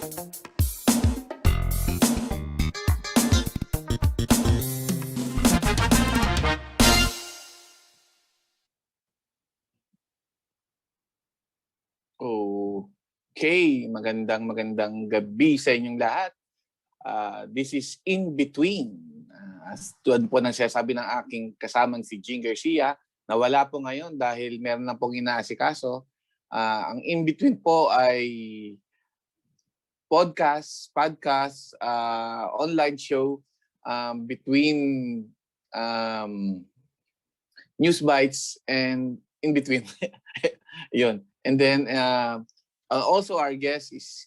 Okay, magandang gabi sa inyong lahat. This is In Between. As tuwad po ng sinasabi ng aking kasamang si Jean Garcia, na wala po ngayon dahil meron na pong inaasikaso. Ang In Between po ay podcast, online show between Newsbytes and In Between. Yun. And then also our guest is,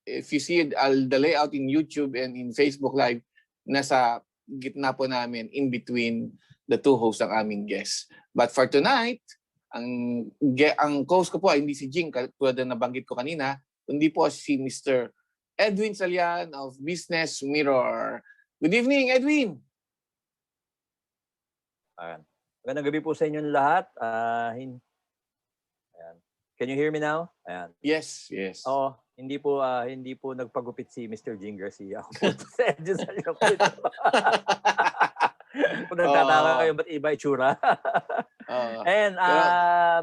if you see the layout in YouTube and in Facebook Live, nasa gitna po namin in between the two hosts ang aming guests. But for tonight, ang co-host ko po ay hindi si Jing, tulad na nabanggit ko kanina, kundi po si Mr. Edwin Salian of BusinessMirror. Good evening, Edwin! Magandang gabi po sa inyong lahat. Ayan. Can you hear me now? Ayan. Yes. Oo, hindi po nagpagupit si Mr. Jing Garcia. Ako po sa Edwin Salian po ito. Kung nagtataka kayo, ba't iba itsura? And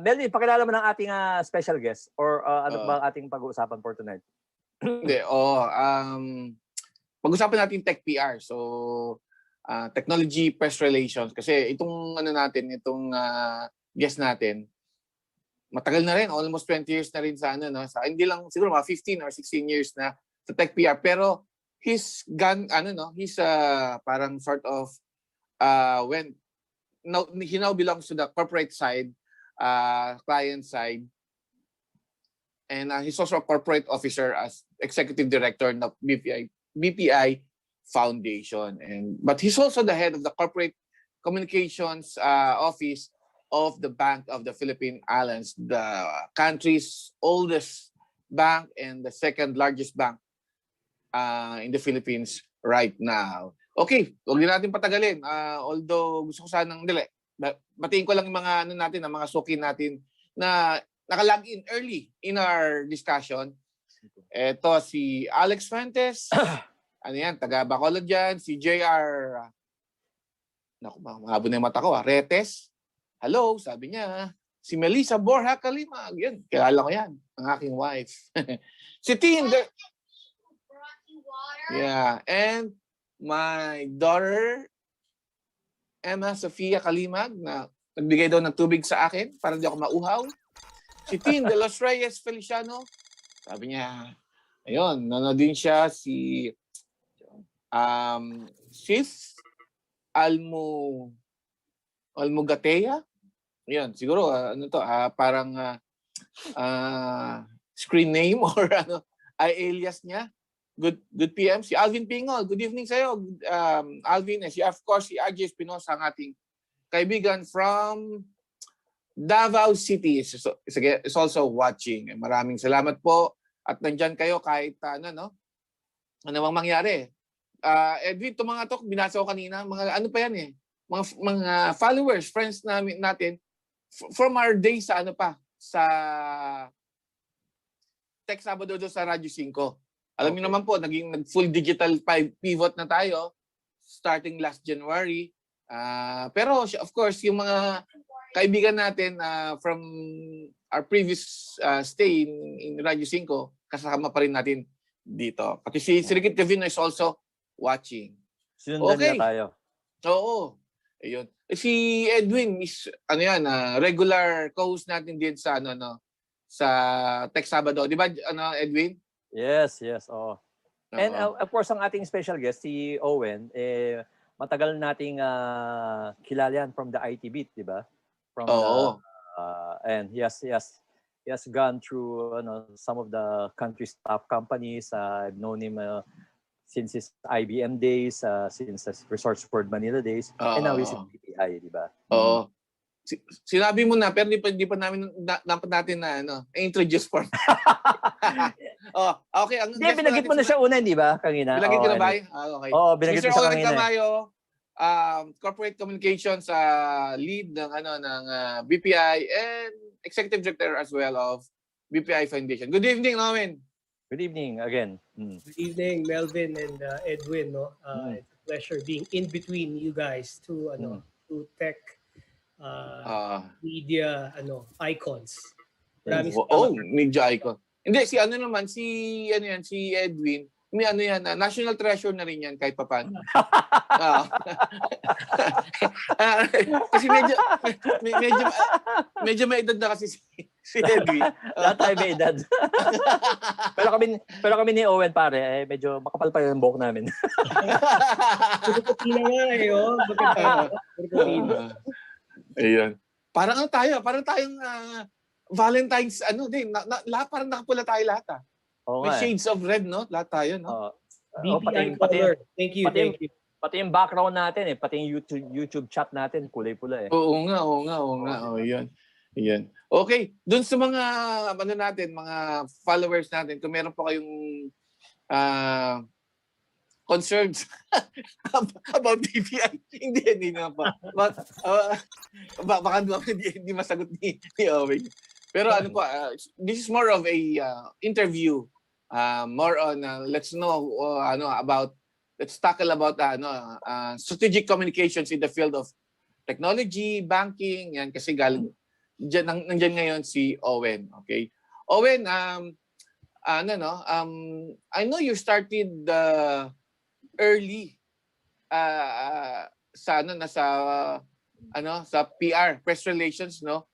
Melvin, pakilala mo ng ating special guest or ano ba ang ating pag-uusapan for tonight? Hindi, pag-usapan natin tech PR. So, technology press relations. Kasi itong itong guest natin, matagal na rin, almost 20 years na rin sa hindi lang siguro mga 15 or 16 years na sa tech PR. Pero he's parang sort of he now belongs to the corporate side, client side. And he's also a corporate officer as executive director of BPI Foundation. But he's also the head of the corporate communications office of the Bank of the Philippine Islands, the country's oldest bank and the second largest bank in the Philippines right now. Okay, huwag din natin patagalin. Although gusto ko sanang batiin ko lang yung mga mga suki natin na naka-log in early in our discussion. Ito si Alex Fuentes. Taga Bacolod dyan. Si JR, naku, mahabo na yung mata ko, Retes. Hello, sabi niya. Si Melissa Borja Kalimag. Yan, kilala ko yan. Ang aking wife. Si Tin. Yeah, and my daughter, Emma Sofia Kalimag, na nagbigay daw ng tubig sa akin para hindi ako mauhaw. Si Tin de los Reyes Feliciano. Sabi niya, ayun, nanonood din siya. Si Sis Almugatea. Yan, siguro parang screen name or alias niya. Good PM. Si Alvin Pingol, good evening sa'yo. Alvin, of course, si RJ Espinosa, ang ating kaibigan from Davao City is also watching. Maraming salamat po at nandyan kayo kahit ano mang mangyari. Edwin, itong mga to, binasa ko kanina, mga pa yan mga followers, friends natin from our days sa sa TechSabado sa Radyo 5. Alam niyo naman po, naging full digital pivot na tayo starting last January. Pero of course, yung mga kaibigan natin from our previous stay in Radyo 5, kasama pa rin natin dito. Pati si Sirikit Kevin is also watching. Sinundan na tayo. Oo. Ayun. Si Edwin is regular co-host natin din sa sa TechSabado. Di ba Edwin? Yes. Oo. And of course ang ating special guest si Owen, matagal nating kilala yan from the IT beat, di ba? And he has gone through some of the country's top companies. I've known him since his IBM days, since his Resource World Manila days, and now he's in BPI, di ba? Oo. Sinabi mo na, pero di pa namin dapat natin na introduce for. Okay. Hindi, binagit mo na siya una, di ba? Kanina. Binagit ko na ba? Okay. Binagit mo Mr. siya Owen kanina. Camayo, Corporate Communications lead ng BPI and Executive Director as well of BPI Foundation. Good evening, Owen. Good evening again. Good evening, Melvin and Edwin. No, Mm. it's a pleasure being in between you guys, Mm. two tech uh, Ah, media icons. Maraming Yes. salamat. media icon. Hindi, si ano naman, si Edwin, may ano yan, national treasure na rin yan kahit papaano. Ah. Kasi medyo may edad na kasi si Edwin. Lahat tayo may edad. pero kami ni Owen pare, medyo makapal pa yung buhok namin. Puputina nga oh. Puputina. Ayun. Parang tayong Valentine's lahat parang nakapula tayo lahat. Oo May nga. shades of red, no? Lahat tayo, no? BPI color. Thank you. Pati yung background natin pati yung YouTube chat natin kulay-pula Oo nga. Yun. Okay, dun sa mga mga followers natin, kung meron pa kayong concerns about BPI, hindi na pa. But baka hindi masagot ni Owen. Pero ano po, this is more of a interview. More on let's tackle about strategic communications in the field of technology, banking, yan kasi galing nandiyan ngayon si Owen, okay? Owen, I know you started early sa PR, press relations, no?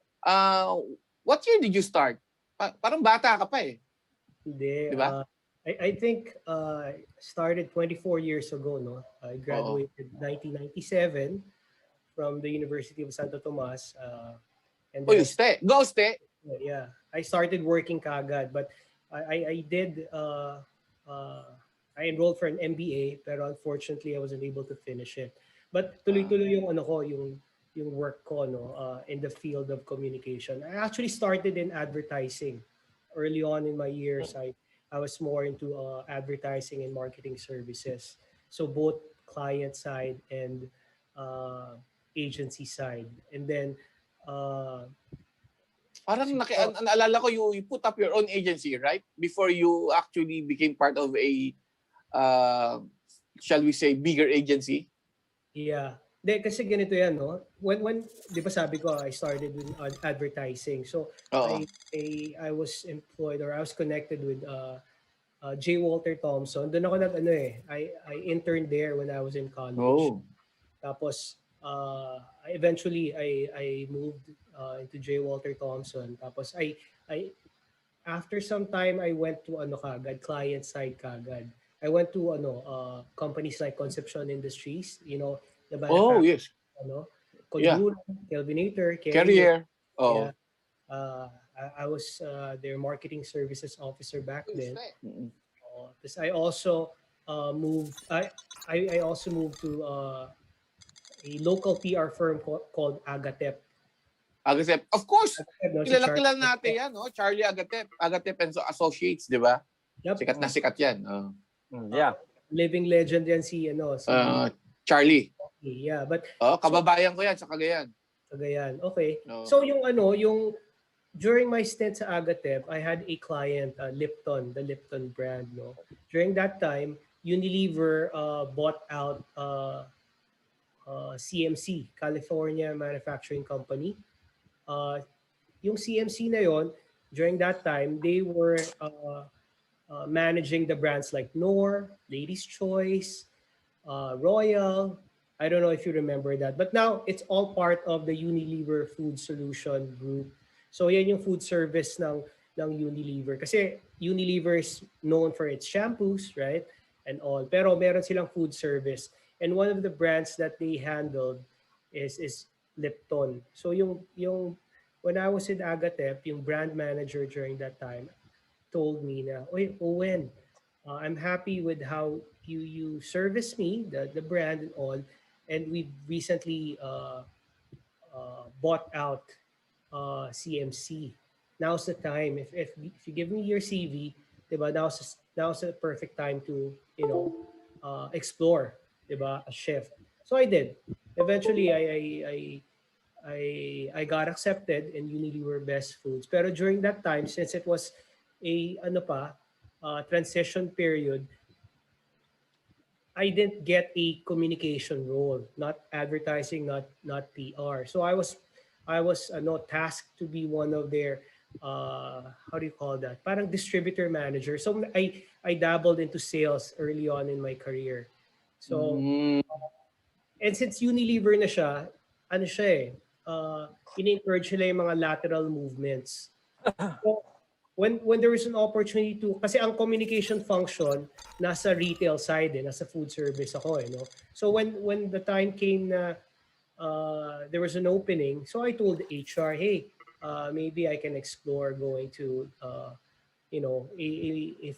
What year did you start? Parang bata ka pa eh. Hindi. Diba? I think started 24 years ago, no? I graduated 1997 from the University of Santo Tomas. And then, Go stay. Yeah, I started working kagad, but I did I enrolled for an MBA, pero unfortunately I wasn't able to finish it. But tuloy-tuloy yung work ko in the field of communication. I actually started in advertising. Early on in my years, I was more into advertising and marketing services. So both client side and agency side. And then Parang naalala ko you put up your own agency, right? Before you actually became part of a shall we say bigger agency? Yeah. Kasi ganito yan, no? When 'di ba sabi ko I started with advertising. So I was employed or I was connected with J. Walter Thompson. Doon ako I interned there when I was in college. Tapos eventually I moved into J. Walter Thompson. Tapos I after some time I went to client side kagad. I went to companies like Concepcion Industries, the manufacturer, Yes. Conjulo, Kelvinator, Carrier. Yeah. I was their marketing services officer back then. I also moved. I also moved to a local PR firm called Agatep. Agatep. Of course. Agatep, Kilala natin yan, no? Charlie Agatep. Agatep and Associates, di ba? Yep. Sikat na sikat yan. Yeah. Living legend yan si Charlie. Yeah, but kababayan ko yan sa Cagayan. Cagayan. Okay. So yung during my stint sa Agatep, I had a client, Lipton, the Lipton brand, no. During that time, Unilever bought out CMC, California Manufacturing Company. Yung CMC na yon, during that time, they were managing the brands like Knorr, Lady's Choice, Royal. I don't know if you remember that. But now, it's all part of the Unilever Food Solution Group. So yan yung food service ng Unilever. Kasi Unilever is known for its shampoos, right? And all. Pero meron silang food service. And one of the brands that they handled is Lipton. So when I was in Agatep, yung brand manager during that time told me na, "Oy, Owen, I'm happy with how you service me, the brand and all. And we recently bought out CMC. Now's the time. If you give me your CV, diba, now's the perfect time to explore, diba, a shift." So I did. Eventually, I got accepted in Unilever Best Foods. Pero during that time, since it was transition period, I didn't get a communication role, not advertising, not PR. So I was tasked to be one of their how do you call that? Parang distributor manager. So I dabbled into sales early on in my career. So Mm. and since Unilever na siya, ano siya eh, in-encourage nila yung mga lateral movements. So, when there is an opportunity to, kasi ang communication function nasa retail side nasa food service ako no. So when the time came na there was an opening, so I told HR, hey, maybe I can explore going to a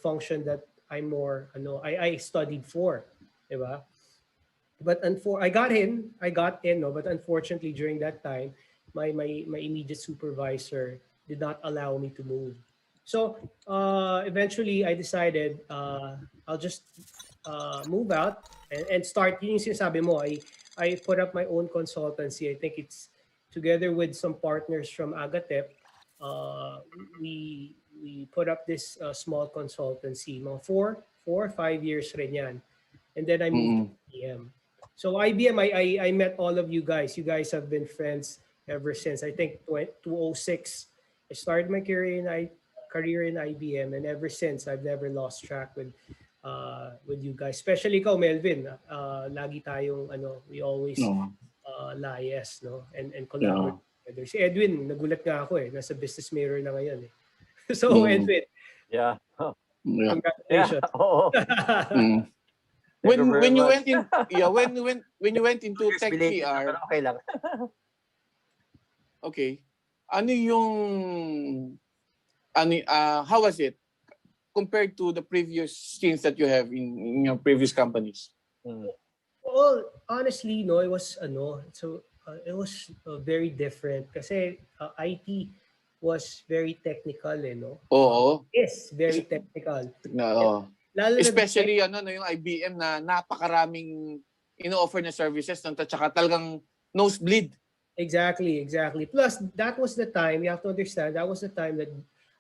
function that I'm more I studied for, diba? But I got in, no, but unfortunately during that time, my immediate supervisor did not allow me to move. So eventually I decided I'll just move out and start yung sinasabi mo. I put up my own consultancy. I think it's together with some partners from Agatep. We put up this small consultancy. Mga 4 or 5 years rin yan. And then I moved to Mm. IBM. So IBM, I met all of you guys. You guys have been friends ever since. I think 2006, I started my career in IBM, and ever since I've never lost track with you guys. Especially ikaw, Melvin. Lagi tayong we always No. liaise, no, and Yeah. collaborate together. Si Edwin, nagulat nga ako nasa Business Mirror na ngayon So Mm. Edwin, Yeah. Yeah. congratulations. Oo. Mm. Thank you very When you much. went in, when you went into Yes, tech belated na, PR, pero okay lang. okay. Ano yung how was it compared to the previous stints that you have in your previous companies? Mm. Well, honestly, no, it was it was very different kasi IT was very technical, no. Oo. Yes, very technical. No. Lalo na Especially yung IBM na napakaraming ino-offer na services at saka talagang nosebleed. exactly. Plus, that was the time, you have to understand, that was the time that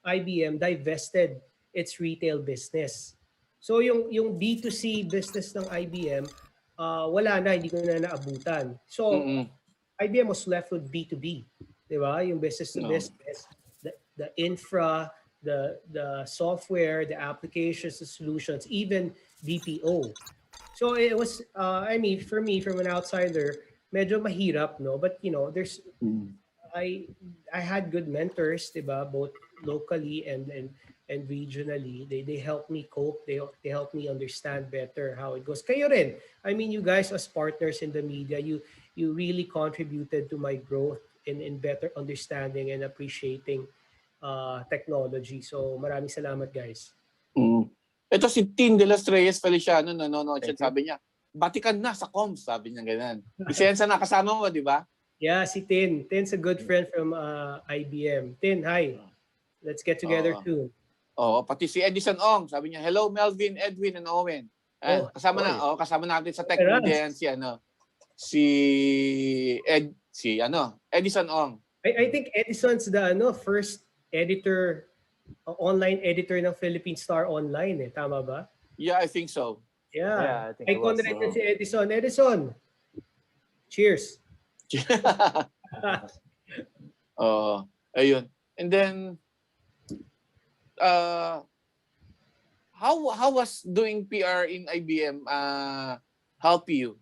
IBM divested its retail business. So yung B2C business ng IBM, wala na, hindi ko na naabutan. So Mm-mm. IBM was left with B2B, di ba? Yung business to No. business, the infra, the software, the applications, the solutions, even BPO. So it was, I mean, for me, from an outsider, medyo mahirap, no? But there's Mm. I I had good mentors, diba? Both locally and regionally. They helped me cope. They helped me understand better how it goes. Kayo rin. I mean, you guys as partners in the media, you really contributed to my growth in better understanding and appreciating technology. So maraming salamat, guys. Mm. Ito si Tin de las Reyes Feliciano, nanonood siya, Thank you. sabi niya, batikan na sa comms, sabi niya ganyan. Isa yan sa nakasama mo, di ba? Yeah, si Tin. Tin's a good friend from IBM. Tin, hi. Let's get together Oo. soon. Oo, pati si Edison Ong, sabi niya, hello Melvin, Edwin, and Owen. Oh, Kasama natin sa Tech Teras. Media yan si Edison Ong. I think Edison's the first editor, online editor ng Philippine Star Online tama ba? Yeah, I think so. Yeah. I think it Icon was. rin yan si Edison. Edison, cheers. Ayun. And then how was doing PR in IBM help you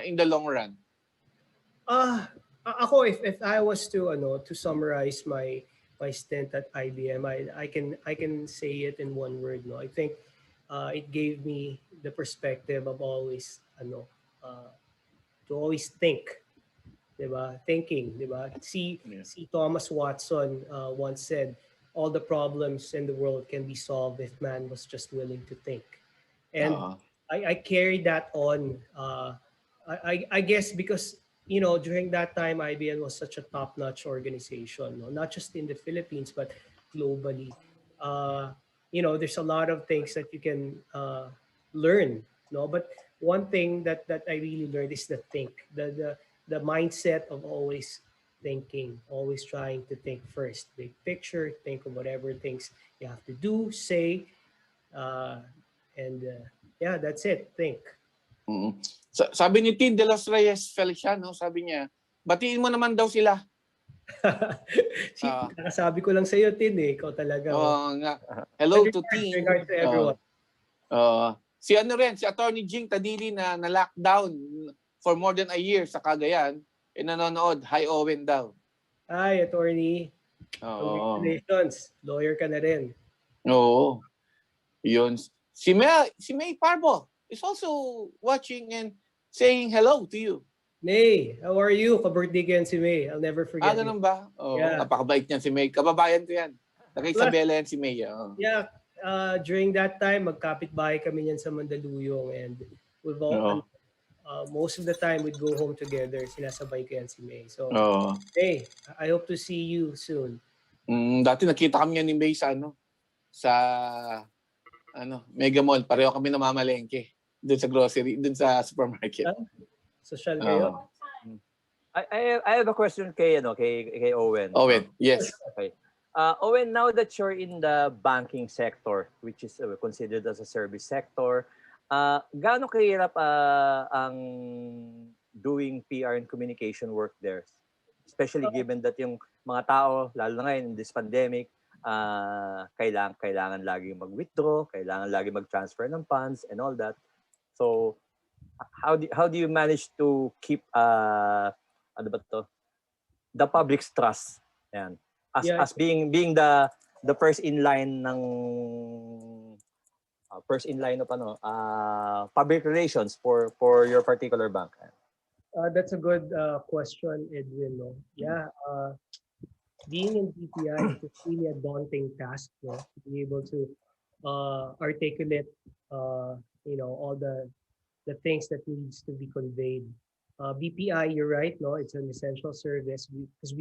in the long run? Ako, if I was to summarize my stint at IBM, I can say it in one word, no. I think it gave me the perspective of always to always think, 'di ba? Thinking, 'di ba? Si Thomas Watson once said, all the problems in the world can be solved if man was just willing to think. And I carried that on. I guess because during that time IBM was such a top-notch organization, no? Not just in the Philippines but globally. There's a lot of things that you can learn, no? But one thing that I really learned is the mindset of always thinking, always trying to think first, big picture, think of whatever things you have to do, say, Yeah, that's it, I think. Sabi ni Tin de los Reyes Feliciano, sabi niya, batiin mo naman daw sila. Sabi ko lang sa iyo, Tin, ikaw talaga. Nga. Hello to Tin. Tin. Regards to everyone. Si si Attorney Jing Tadili na lockdown for more than a year sa Cagayan, nanonood. Hi Owen daw. Hi, Attorney. Congratulations. Lawyer ka na rin. Oo. Yun. Si May Parbo is also watching and saying hello to you. May, how are you? Ka-birthday ko yan si May. I'll never forget it. Ganun ba? Yeah. Napakabait niyan si May. Kababayan ko yan. Naka-Isabela yan si May. Yeah. During that time, magkapit-bahay kami niyan sa Mandaluyong, and we've all, most of the time we'd go home together. Sinasabay ko yan si May. So, hey, I hope to see you soon. Dati nakita kami yan ni May sa Mega Mall. Pareho kami namamalengke. Doon sa grocery, doon sa supermarket. Social kayo? I have a question kay Owen. Owen, yes. Okay. Owen, now that you're in the banking sector, which is considered as a service sector, gaano kahirap ang doing PR and communication work there? Especially given that yung mga tao, lalo na ngayon in this pandemic, kailangan lagi mag-withdraw, kailangan lagi mag-transfer ng funds and all that. So, how do you manage to keep the public's trust? Yan. As being the first in line of public relations for your particular bank. That's a good question, Edwin. No? Yeah, being in BPI is really a daunting task. No? To be able to articulate, all the things that needs to be conveyed. BPI, you're right. No, it's an essential service because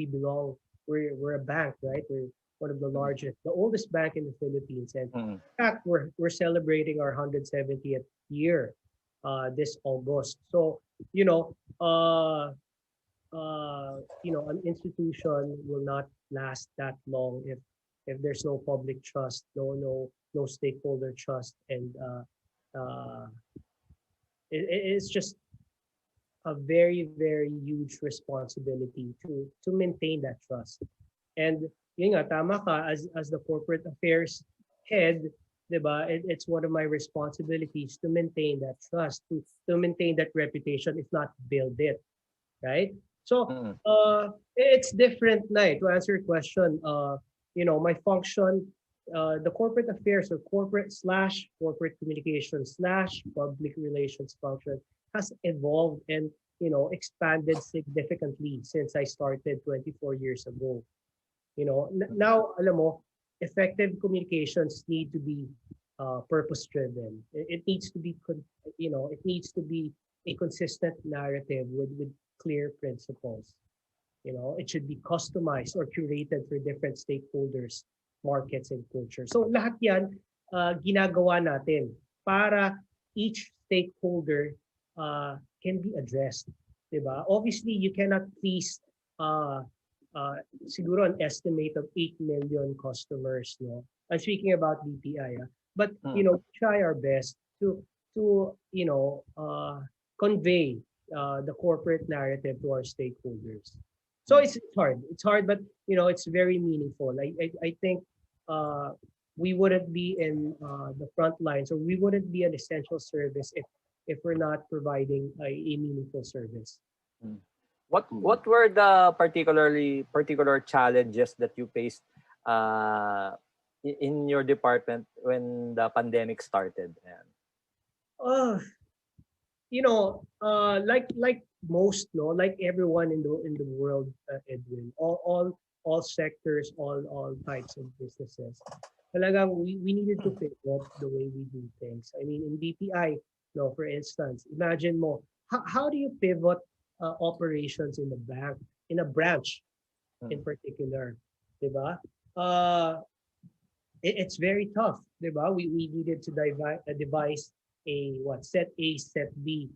we're a bank, right? We're one of the largest, the oldest bank in the Philippines, and in fact, we're celebrating our 170th year this August. So, an institution will not last that long if there's no public trust, no stakeholder trust, and it's just a very, very huge responsibility to maintain that trust. And yun nga, tama ka, as the corporate affairs head, diba, it's one of my responsibilities to maintain that trust, to maintain that reputation, if not build it, right? So it's different na. To answer your question, my function, the corporate affairs or corporate communications / public relations function has evolved and expanded significantly since I started 24 years ago. Now, alam mo, effective communications need to be purpose driven. It needs to be a consistent narrative with clear principles. It should be customized or curated for different stakeholders, markets, and culture. So lahat yan ginagawa natin para each stakeholder can be addressed, diba? Obviously, you cannot please siguro an estimate of 8 million customers, no? I'm speaking about BPI, but try our best to convey the corporate narrative to our stakeholders. So it's hard, but it's very meaningful. I think we wouldn't be in the front lines, or we wouldn't be an essential service if we're not providing a meaningful service. What were the particular challenges that you faced in your department when the pandemic started? Like most, like everyone in the world, Edwin, all sectors, all types of businesses, talagang we needed to pivot the way we do things. I mean, in BPI, for instance, imagine mo, how do you pivot operations in the bank, in a branch in particular, diba? It's very tough, diba? We needed to devise set A, set B,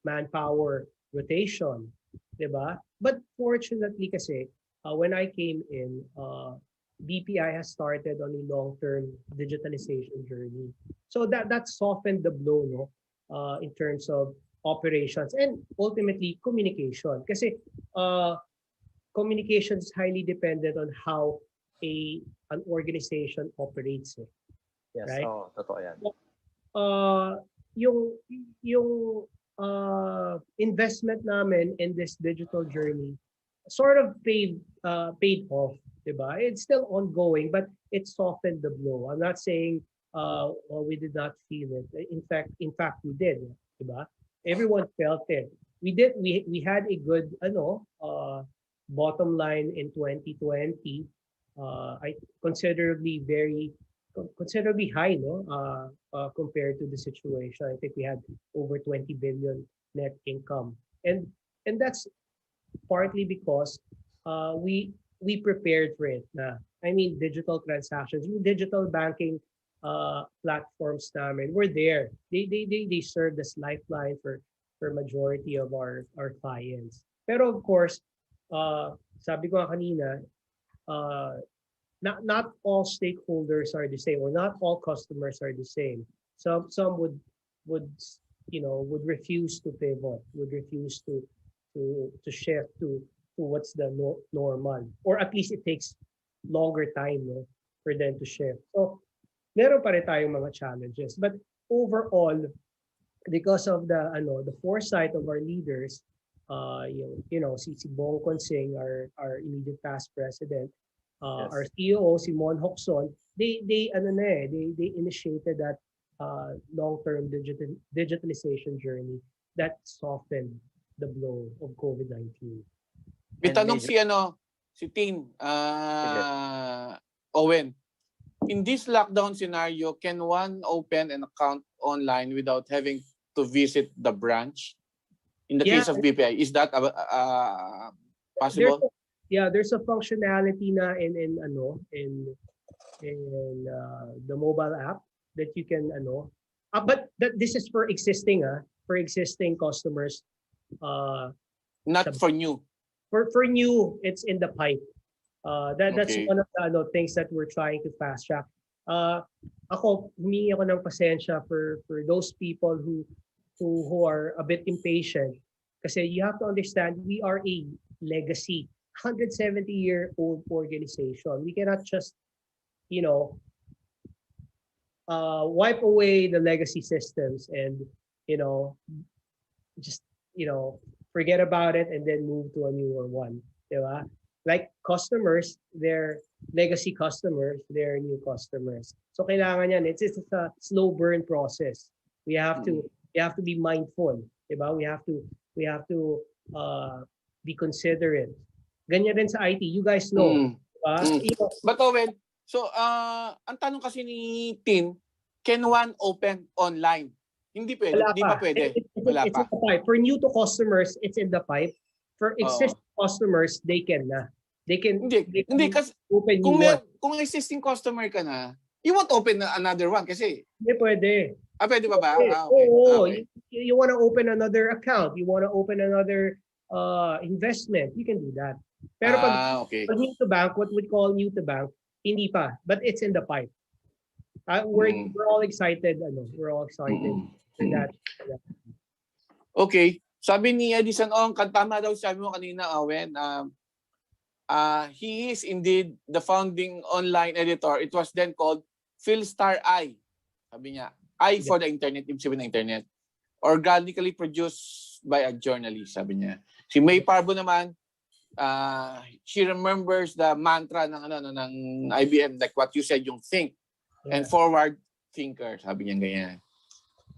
manpower rotation, diba? But fortunately kasi, when I came in, BPI has started on a long-term digitalization journey. So that softened the blow, no, in terms of operations and ultimately communication. Kasi communication is highly dependent on how an organization operates, Yes, right? totoo yan. Uh, yung investment namin in this digital journey sort of paid off, diba? It's still ongoing, but it softened the blow. I'm not saying well, we did not feel it. In fact, we did, diba? Everyone felt it. We had a good bottom line in 2020. I considerably high, no? Compared to the situation. I think we had over 20 billion net income, and that's partly because we prepared for it. I mean, digital transactions, yung digital banking platforms namin were there. They served as lifeline for majority of our clients. Pero of course, sabi ko nga kanina, not all stakeholders are the same, or not all customers are the same. Some would would refuse to pivot, would refuse to shift to what's the normal, or at least it takes longer time, no, for them to shift. So meron pa rin tayong mga challenges, but overall, because of the foresight of our leaders, si Bong Consing, our immediate past president, our CEO si Mon Hokson, they initiated that long-term digitalization journey that softened the blow of COVID-19. May tanong si Tin, Owen. In this lockdown scenario, can one open an account online without having to visit the branch? In the case of BPI, is that possible? There's a functionality na in the mobile app that you can but this is for existing customers. Not for new. For new, it's in the pipe. That's Okay. one of the things that we're trying to fast track. Ako, humingi ako ng pasensya for those people who are a bit impatient. Kasi you have to understand, we are a legacy, 170-year-old organization. We cannot just, wipe away the legacy systems and, just, forget about it and then move to a newer one. Diba? Like customers, they're legacy customers, they're new customers. So kailangan yan. It's a slow burn process. We have to be mindful. Diba? We have to be considerate. Ganyan rin sa IT. You guys know. Diba? But Owen, so ang tanong kasi ni Tin, can one open online? Hindi pwede. Hindi pa pwede. Wala It's pa. in the pipe. For new to customers, it's in the pipe. For existing customers, they can na. They can kasi open new one. Kung existing customer ka na, you won't open another one kasi. Hindi pwede. Pwede pa ba? Okay. Okay. Oo. Okay. You want to open another account. You want to open another investment. You can do that. Pero pag new to bank, what we call new to bank, hindi pa. But it's in the pipe. We're all excited. We're all excited for that. Okay. Sabi ni Edison Ong, tama daw sabi mo kanina, Owen, he is indeed the founding online editor. It was then called Philstar I. Sabi niya, I for the internet, ibig sabihin ng internet. Organically produced by a journalist, sabi niya. Si May Parbo naman, she remembers the mantra ng IBM, like what you said, yung think and forward thinker, sabi niya ganyan.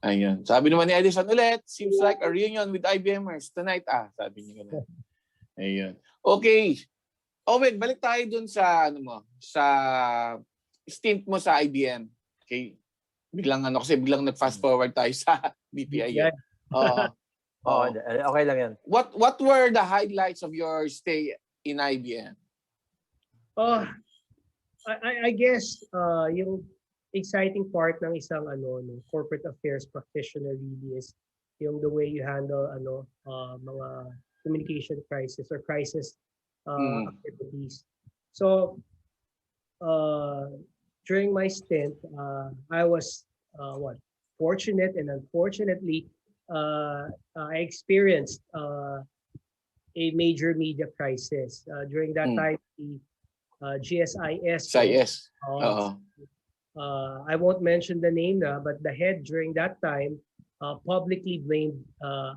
Ayun. Sabi naman ni Edison ulit, seems like a reunion with IBMers tonight, sabi niya ganyan. Ayun. Okay. Owen, balik tayo dun sa sa stint mo sa IBM. Okay? Biglang nag-fast forward tayo sa BPI. Yeah. Okay lang yan. What were the highlights of your stay in IBM? I guess yung exciting part ng isang corporate affairs practitioner really is yung the way you handle mga communication crisis or crisis activities. So during my stint, I was fortunate, and unfortunately, I experienced a major media crisis. During that Mm. time, the GSIS, SIS. uh, I won't mention the name now, but the head during that time publicly blamed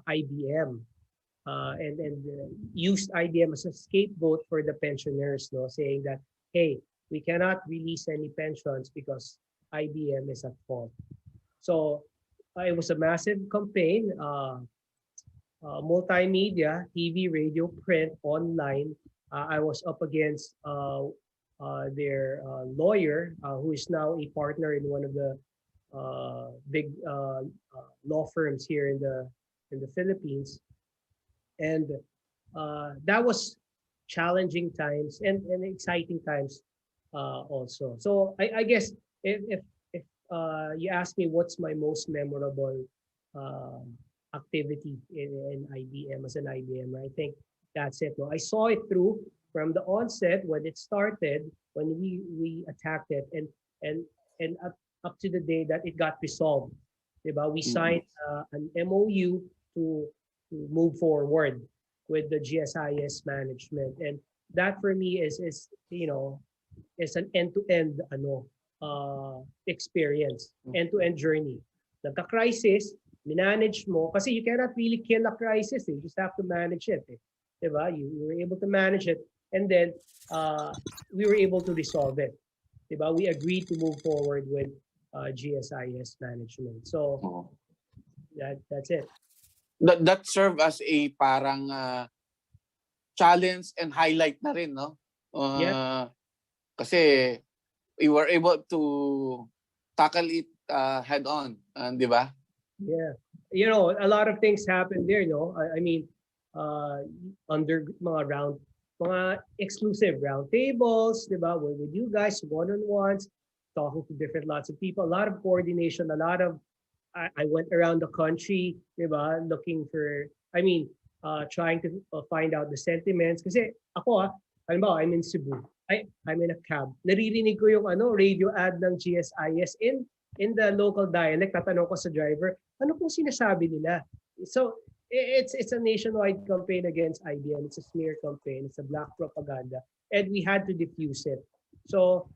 IBM, and used IBM as a scapegoat for the pensioners, no, saying that, hey, we cannot release any pensions because IBM is at fault. So it was a massive campaign, multimedia, TV, radio, print, online. I was up against their lawyer, who is now a partner in one of the big law firms here in the Philippines, and that was challenging times and exciting times also. So I guess if you ask me what's my most memorable uh, activity in IBM as an IBM, I think that's it. No, I saw it through from the onset when it started, when we attacked it, and up to the day that it got resolved. Diba? We signed an MOU to move forward with the GSIS management, and that for me is is an end-to-end experience, end-to-end journey. Nagka-crisis, minanage mo, kasi you cannot really kill a crisis. You just have to manage it. Diba? You were able to manage it, and then we were able to resolve it. Diba? We agreed to move forward with GSIS management. So that's it. That serve as a parang challenge and highlight na rin, no? Yeah. Kasi we were able to tackle it head on, di ba? Yeah. You know, a lot of things happen there, no? I mean, under mga exclusive round tables, di ba? With you guys, one-on-ones, talking to different lots of people, a lot of coordination, a lot of, I went around the country, di ba? Looking for, trying to find out the sentiments. Kasi ako, halimbawa, I'm in Cebu. I'm in a cab. Naririnig ko yung radio ad ng GSIS in the local dialect. Tatanong ko sa driver, ano pong sinasabi nila? So it's a nationwide campaign against IBM. It's a smear campaign. It's a black propaganda, and we had to diffuse it. So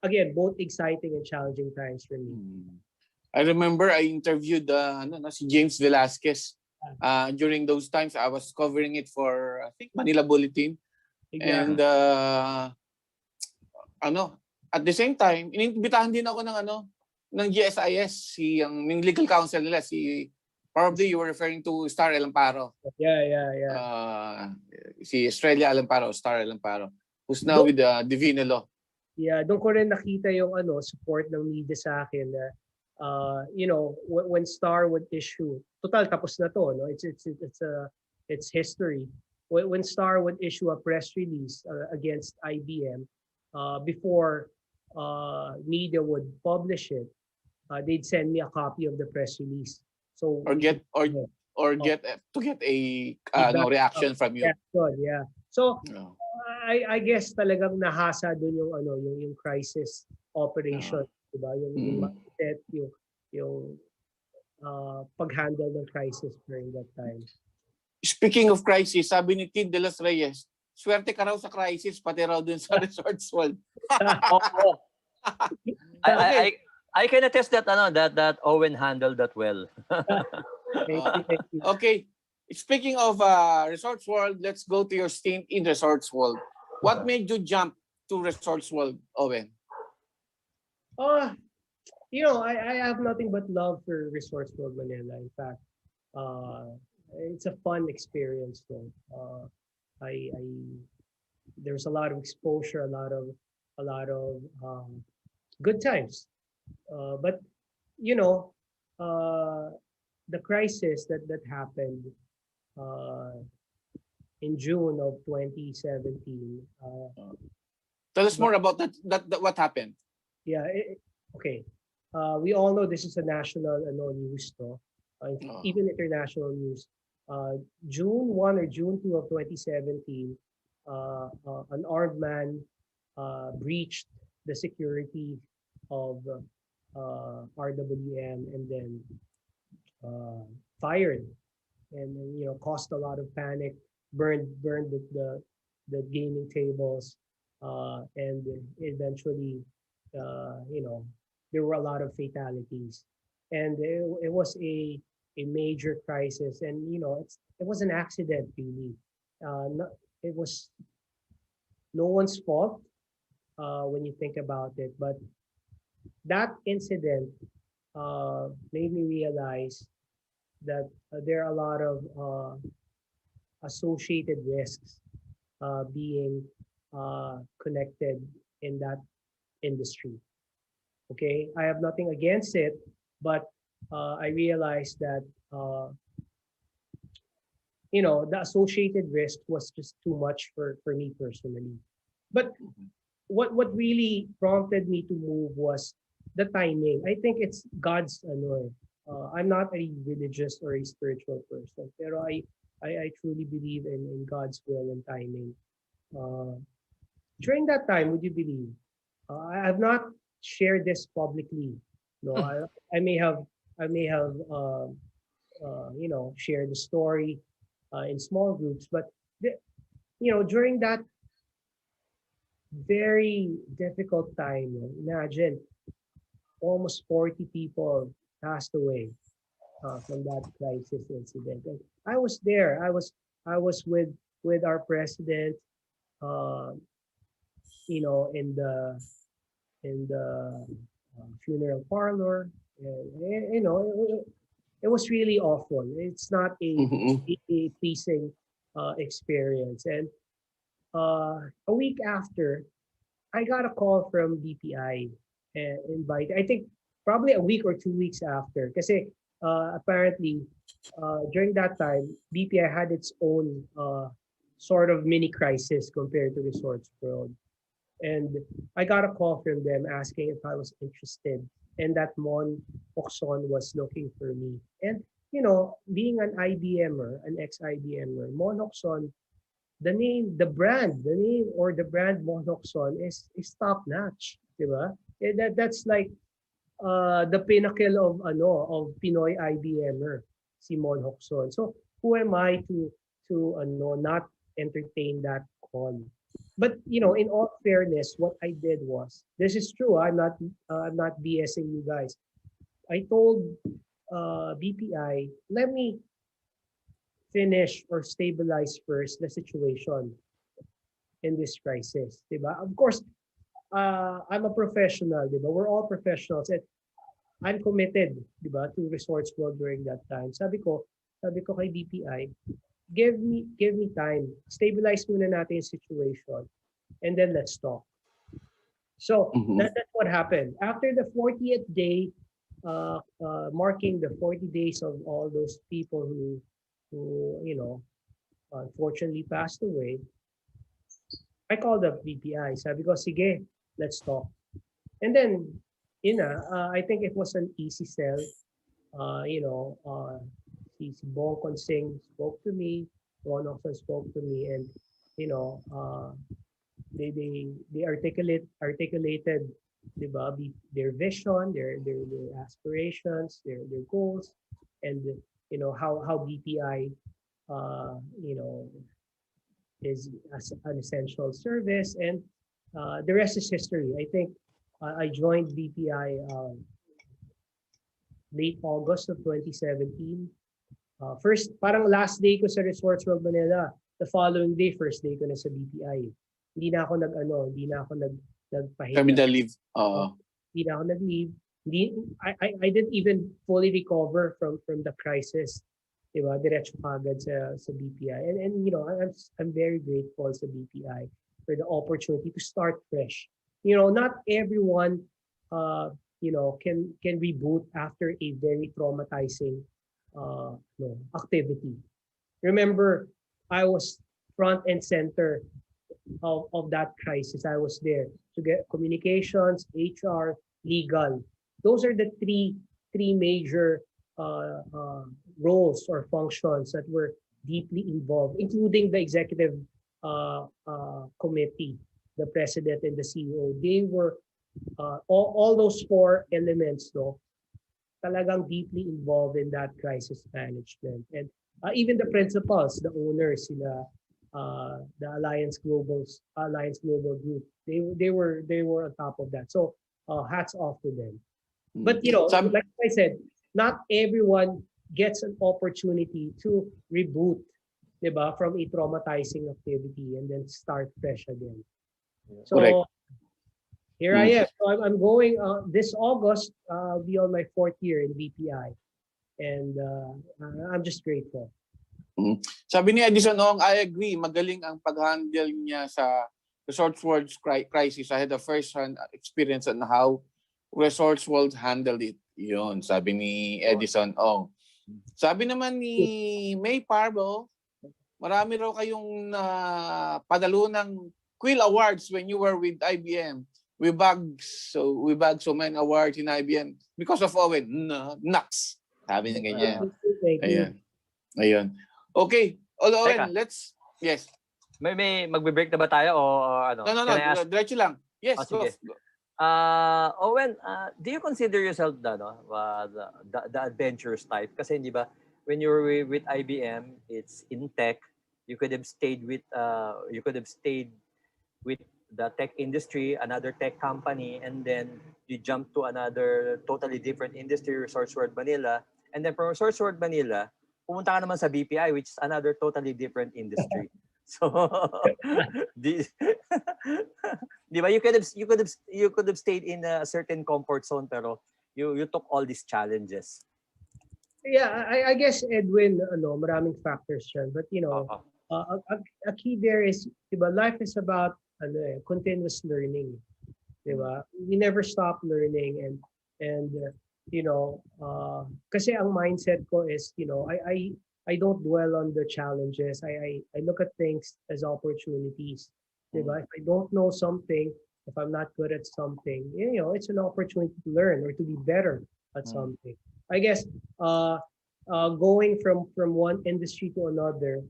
again, both exciting and challenging times for me. I remember I interviewed si James Velasquez. During those times, I was covering it for, I think, Manila Bulletin. And at the same time, inimbitahan din ako ng GSIS, yung legal counsel nila, probably you were referring to Star Alamparo. Yeah. Si Estrella Alamparo, Star Alamparo, who's now with Divino Law. Yeah, doon ko rin nakita yung support ng media sa akin na when Star would issue, total tapos na to, no? It's history. When Star would issue a press release against IBM, before media would publish it, they'd send me a copy of the press release. So get a reaction from you. Yeah. So I guess talagang nahasa dun yung crisis operation, diba? Yung mindset, yung pag-handle ng crisis during that time. Speaking of crisis, sabi ni Tid de los Reyes, swerte ka raw sa crisis, pati raw dun sa Resorts World. I can attest that that Owen handled that well. Thank you. Okay. Speaking of Resorts World, let's go to your stint in Resorts World. What made you jump to Resorts World, Owen? I have nothing but love for Resorts World Manila. In fact, it's a fun experience though. There's a lot of exposure, a lot of good times. But the crisis that happened in June of 2017. Tell us more about that what happened. Yeah. Okay. We all know this is a national news, no? Even international news. June 1 or June 2 of 2017, an armed man breached the security of RWM, and then uh, fired, and caused a lot of panic, burned the gaming tables, and eventually, there were a lot of fatalities, and it was a major crisis, and it was an accident really. No, it was no one's fault when you think about it, but that incident made me realize that there are a lot of associated risks being connected in that industry. Okay, I have nothing against it, but I realized that the associated risk was just too much for me personally. But what really prompted me to move was the timing. I think it's God's ano. I'm not a religious or a spiritual person, pero I truly believe in God's will and timing. Uh, During that time, would you believe? I have not shared this publicly. No, I may have shared the story in small groups, but during that very difficult time, imagine almost 40 people passed away from that crisis incident. And I was there. I was with our president, uh, in the funeral parlor. And, it was really awful. It's not Mhm. a pleasing experience. And a week after, I got a call from BPI and invite. I think probably a week or 2 weeks after, because apparently during that time BPI had its own sort of mini crisis compared to Resorts World, and I got a call from them asking if I was interested, and that Mon Oxon was looking for me. And being an IBMer, an ex-IBMer, Mon Oxon, the name or the brand Monoxon is top notch, di ba? That's like the pinnacle of Pinoy IBMer, si Monoxon. So who am I to not entertain that call? But in all fairness, what I did was, this is true. I'm not BSing you guys. I told BPI, let me finish or stabilize first the situation in this crisis, 'di ba? Of course, I'm a professional, 'di ba? We're all professionals, and I'm committed, 'di ba, to Resorts World during that time. Sabi ko kay BPI, give me time. Stabilize muna natin yung situation, and then let's talk. So Mhm. that's what happened. After the 40th day, marking the 40 days of all those people who unfortunately passed away, I called up BPI. Sabi ko, sige, let's talk. And then, I think it was an easy sell. Si Bong Consing spoke to me, Ron Oxon spoke to me, and you know, uh, they articulated, diba, their vision, their aspirations, their goals, and how BPI you know is as an essential service, and the rest is history. I think I joined BPI late August of 2017. First, parang last day ko sa Resorts World Manila, the following day, first day ko na sa BPI. Hindi na ako nagpahinga. Terminal leave. Hindi na ako nag-leave. I didn't even fully recover from the crisis. Diba? Diretso kagad sa BPI. And I'm very grateful sa BPI for the opportunity to start fresh. Not everyone can reboot after a very traumatizing activity. Remember, I was front and center of that crisis. I was there to get communications, HR, legal. Those are the three major roles or functions that were deeply involved, including the executive committee, the president and the CEO. They were all those four elements, no, talagang deeply involved in that crisis management. And even the principals, the owners, the Alliance Global Group, they were on top of that. So hats off to them. But like I said, not everyone gets an opportunity to reboot, diba, from a traumatizing activity and then start fresh again. So correct. here I am. So I'm going this August. I'll be on my 4th year in BPI, and I'm just grateful. Sabi ni Edison Ong, I agree, magaling ang pag-handle niya sa Resorts World crisis. I had a first-hand experience on how Resorts World handled it. Yun, sabi ni Edison Ong. Sabi naman ni May Parbo, marami raw kayong padalo ng Quill Awards when you were with IBM. We bagged so many awards in IBM because of Owen. Nuts. Sabi niya ganyan. Ayun. Okay. Owen, let's... Yes. May magbe-break na ba tayo o ano? No. Diretso lang. Yes, go. Owen, do you consider yourself the adventurous type? Kasi di ba, when you were with IBM, it's in tech. You could have stayed with the tech industry, another tech company, and then you jump to another totally different industry, Resource World Manila, and then from Resource World Manila, pumunta ka naman sa BPI, which is another totally different industry. So, di ba, you could have stayed in a certain comfort zone, pero you took all these challenges. Yeah, I guess, Edwin, maraming factors yan. But a key there is, diba, life is about continuous learning. Diba? We never stop learning, and kasi ang mindset ko is, I don't dwell on the challenges. I look at things as opportunities. Diba? If I don't know something, if I'm not good at something, it's an opportunity to learn or to be better at something. I guess going from one industry to another,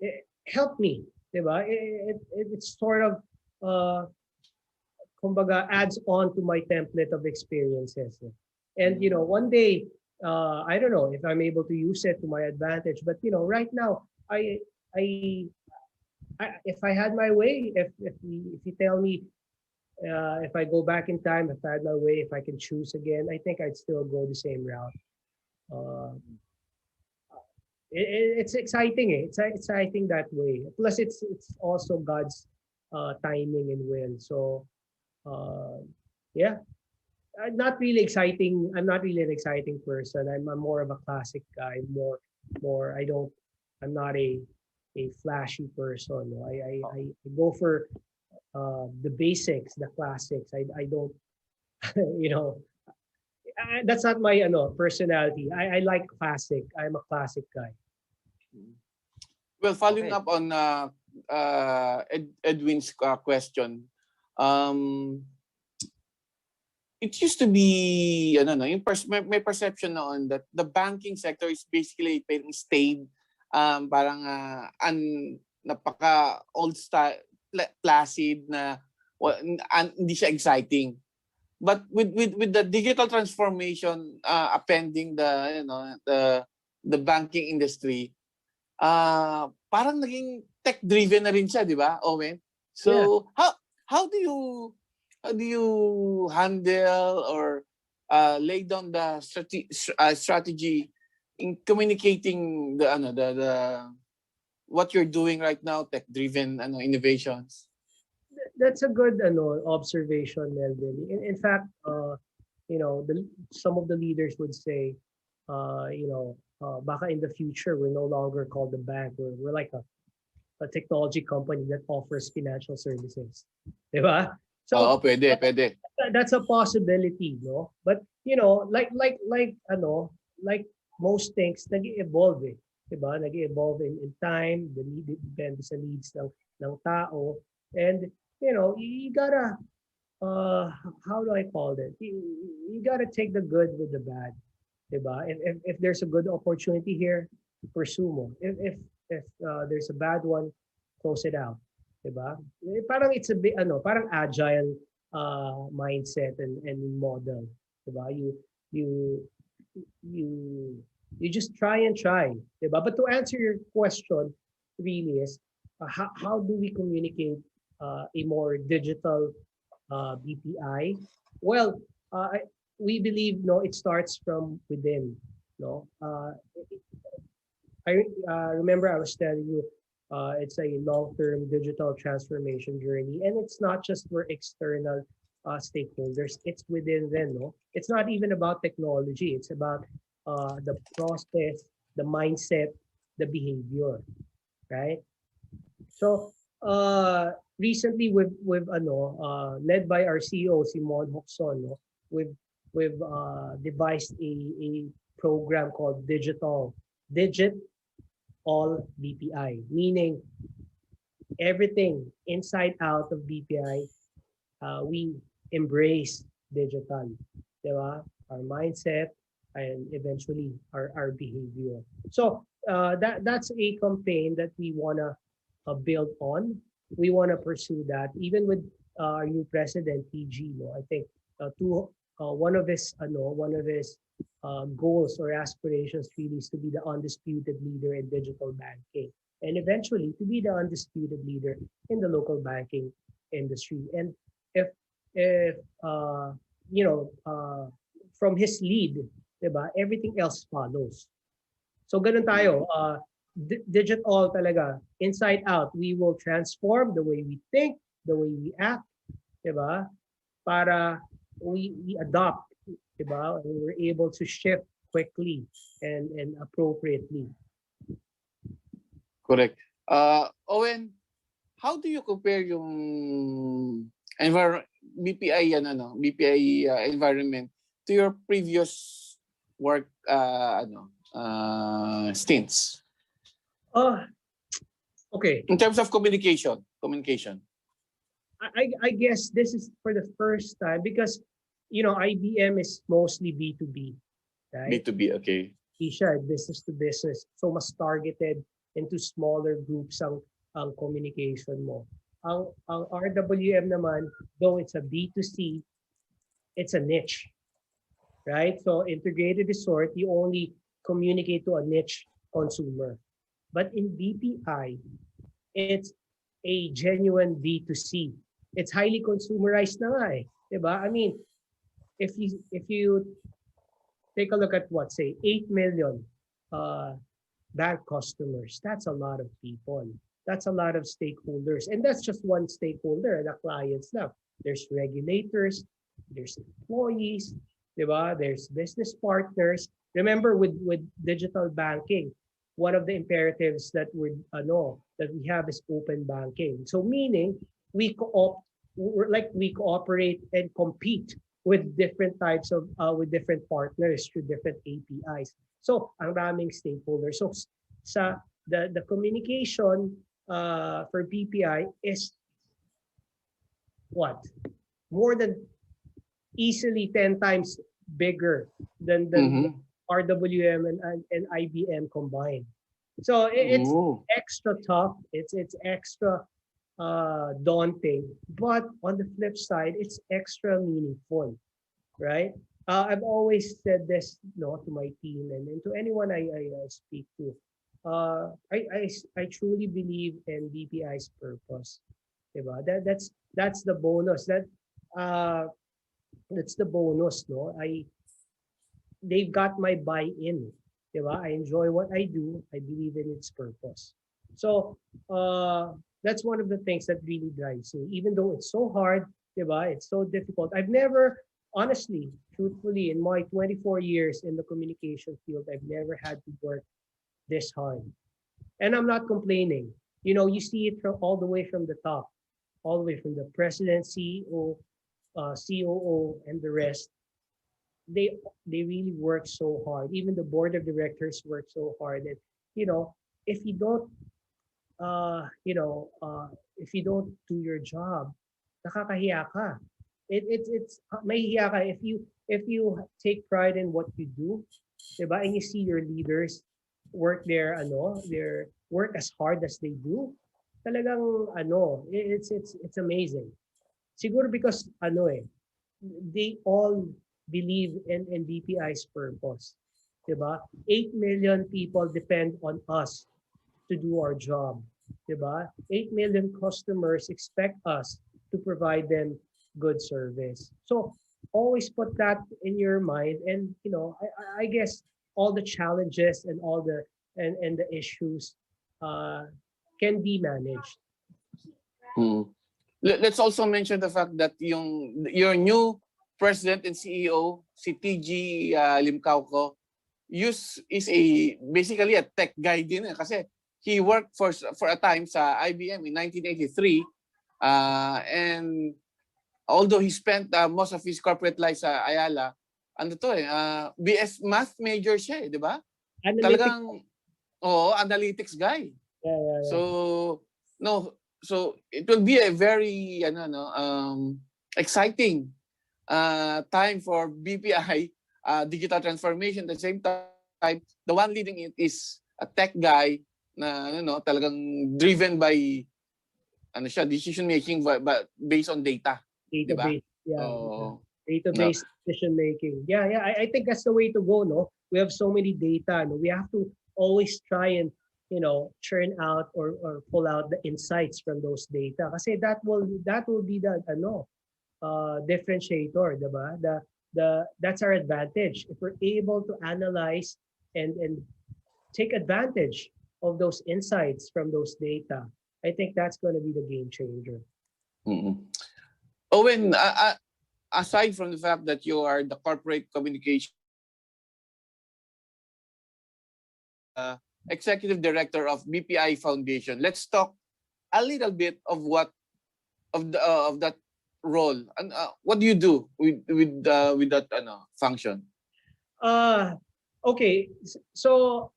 it helped me. Diba? It's sort of kumbaga adds on to my template of experiences. And one day, I don't know if I'm able to use it to my advantage, but right now, if I had my way, if you tell me, if I go back in time, if I had my way, if I can choose again, I think I'd still go the same route. It's exciting. It's exciting that way. Plus, it's also God's timing and will. So, yeah. Not really exciting. I'm not really an exciting person. I'm more of a classic guy. More. I'm not a flashy person. I go for the basics, the classics. I don't. That's not my personality. I like classic. I'm a classic guy. Well, following up on Edwin's question, it used to be, may perception noon that the banking sector is basically parang staid, parang napaka old style, placid na, hindi siya exciting. But with the digital transformation appending the banking industry, parang naging tech driven na rin siya, di ba, Owen? So how do you handle or lay down the strategy in communicating the what you're doing right now, tech driven innovations? That's a good observation, Melvin. In fact, some of the leaders would say, baka in the future we're no longer called a bank. We're like a technology company that offers financial services, diba? So pwede. That's a possibility, no? But like most things, nag-evolve, diba? Nag-evolve in time. The need depends sa needs ng tao, and you gotta how do I call it? You gotta take the good with the bad, diba? If there's a good opportunity here, pursue mo. If there's a bad one, close it out, diba? Parang it's a bit parang agile mindset and model. Diba? You you you just try and try. Diba? But to answer your question, really is how do we communicate a more digital BPI? Well, we believe no, it starts from within. No, I remember I was telling you, it's a long-term digital transformation journey, and it's not just for external stakeholders. It's within them. No, it's not even about technology. It's about the process, the mindset, the behavior, right? So recently, with led by our CEO Simon Hoxon, no, we've devised a program called Digit All BPI, meaning everything inside out of BPI, we embrace digital, diba? Our mindset and eventually our behavior. So that's a campaign that we wanna build on. We wanna pursue that even with our new president PG. No, I think one of his goals or aspirations really is to be the undisputed leader in digital banking, and eventually to be the undisputed leader in the local banking industry. And if if you know from his lead, diba, everything else follows. So ganun tayo, digital talaga, inside out. We will transform the way we think, the way we act, diba? Para we adopt, diba? And we're able to shift quickly and appropriately. Correct. Owen, how do you compare yung BPI environment to your previous work stints Oh, okay. in terms of communication? I guess this is for the first time because IBM is mostly B2B, right? B2B, okay. Siya, business to business. So mas targeted into smaller groups ang communication mo. Ang RWM naman, though it's a B2C, it's a niche, right? So integrated resort, you only communicate to a niche consumer. But in BPI, it's a genuine B2C. It's highly consumerized na nga eh. Diba? I mean, if you take a look at what, say, 8 million bank customers, that's a lot of people. That's a lot of stakeholders. And that's just one stakeholder, the clients now. There's regulators, there's employees, diba? There's business partners. Remember with digital banking, one of the imperatives that we have is open banking. So meaning we cooperate and compete with different types of with different partners through different APIs. So ang raming stakeholders. So the communication for BPI is what? More than easily 10 times bigger than RWM and IBM combined. So it's extra tough. It's extra daunting, but on the flip side, it's extra meaningful, right? I've always said this, to my team and to anyone I speak to. I truly believe in BPI's purpose. Diba? That's the bonus. That's the bonus, no? They've got my buy-in. Diba? I enjoy what I do. I believe in its purpose. So that's one of the things that really drives me. Even though it's so hard, diba? It's so difficult. I've never, honestly, truthfully, in my 24 years in the communication field, I've never had to work this hard. And I'm not complaining. You see it from all the way from the top, all the way from the president, CEO, COO, and the rest. They really work so hard. Even the board of directors work so hard. And if you don't if you don't do your job, nakakahiya ka. It's mahihiya ka if you take pride in what you do, diba? And you see your leaders work their work as hard as they do. Talagang it's amazing. siguro because they all believe in BPI's purpose. Diba? 8 million people depend on us to do our job. Diba? 8 million customers expect us to provide them good service. So always put that in your mind, and I guess all the challenges and all and the issues uh, can be managed. Mm. Let's also mention the fact that your new president and CEO, si TG Limcauco, is basically a tech guy din kasi he worked for a time sa IBM in 1983, and although he spent most of his corporate life sa Ayala, BS math major siya, di ba? Analytics. Talagang analytics guy. Yeah. So so it will be a very exciting time for BPI digital transformation. At the same time, the one leading it is a tech guy na talagang driven by decision making but based on data. Database. Diba? Yeah. Database decision making. Yeah. I think that's the way to go. No, we have so many data. No? We have to always try and churn out or pull out the insights from those data. Kasi that will be the differentiator, diba? That's our advantage. If we're able to analyze and take advantage of those insights from those data, I think that's going to be the game changer. Mm-hmm. Owen, aside from the fact that you are the corporate communication executive director of BPI Foundation, let's talk a little bit of that role, and what do you do with that function? Okay, so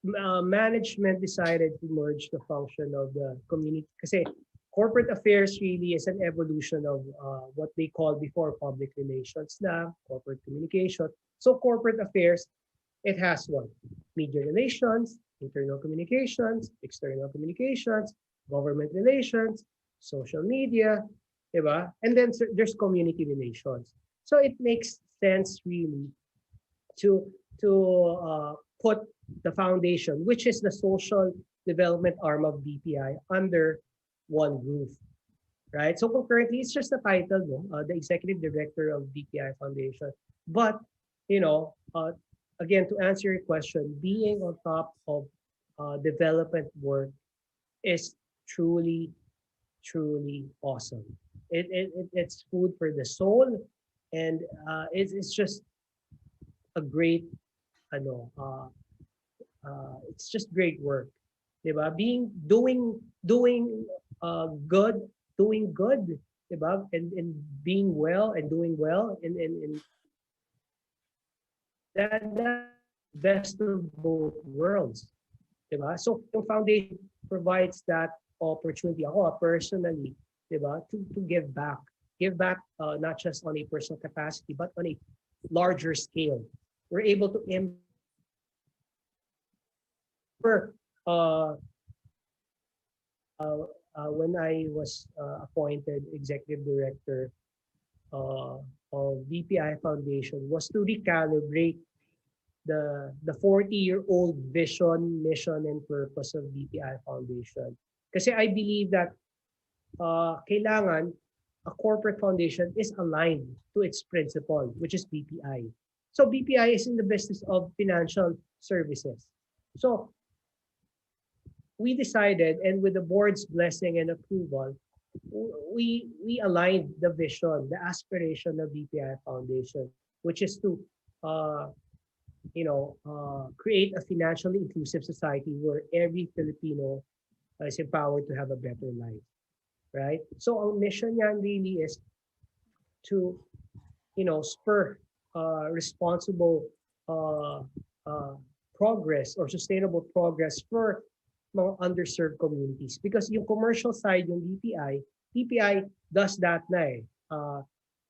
management decided to merge the function of the community kasi corporate affairs really is an evolution of what they called before public relations na corporate communication. So corporate affairs, it has what? Media relations, internal communications, external communications, government relations, social media, diba? And then there's community relations. So it makes sense really to put the foundation, which is the social development arm of BPI, under one roof, right? So currently it's just the title, the executive director of BPI Foundation. But again, to answer your question, being on top of development work is truly awesome. It's food for the soul, and it's just a great it's just great work, diba? Doing good, diba? And being well and doing well, and that best of both worlds, diba? So yung foundation provides that opportunity. Ako personally, diba, to give back, not just on a personal capacity but on a larger scale. We're able to when I was appointed executive director of BPI Foundation was to recalibrate the 40-year-old vision, mission, and purpose of BPI Foundation. Kasi I believe that kailangan a corporate foundation is aligned to its principle, which is BPI. So BPI is in the business of financial services. So we decided, and with the board's blessing and approval, we aligned the vision, the aspiration of BPI Foundation, which is to create a financially inclusive society where every Filipino is empowered to have a better life, right? So our mission yan really is to spur responsible progress or sustainable progress for mga underserved communities, because yung commercial side, yung BPI does that na eh.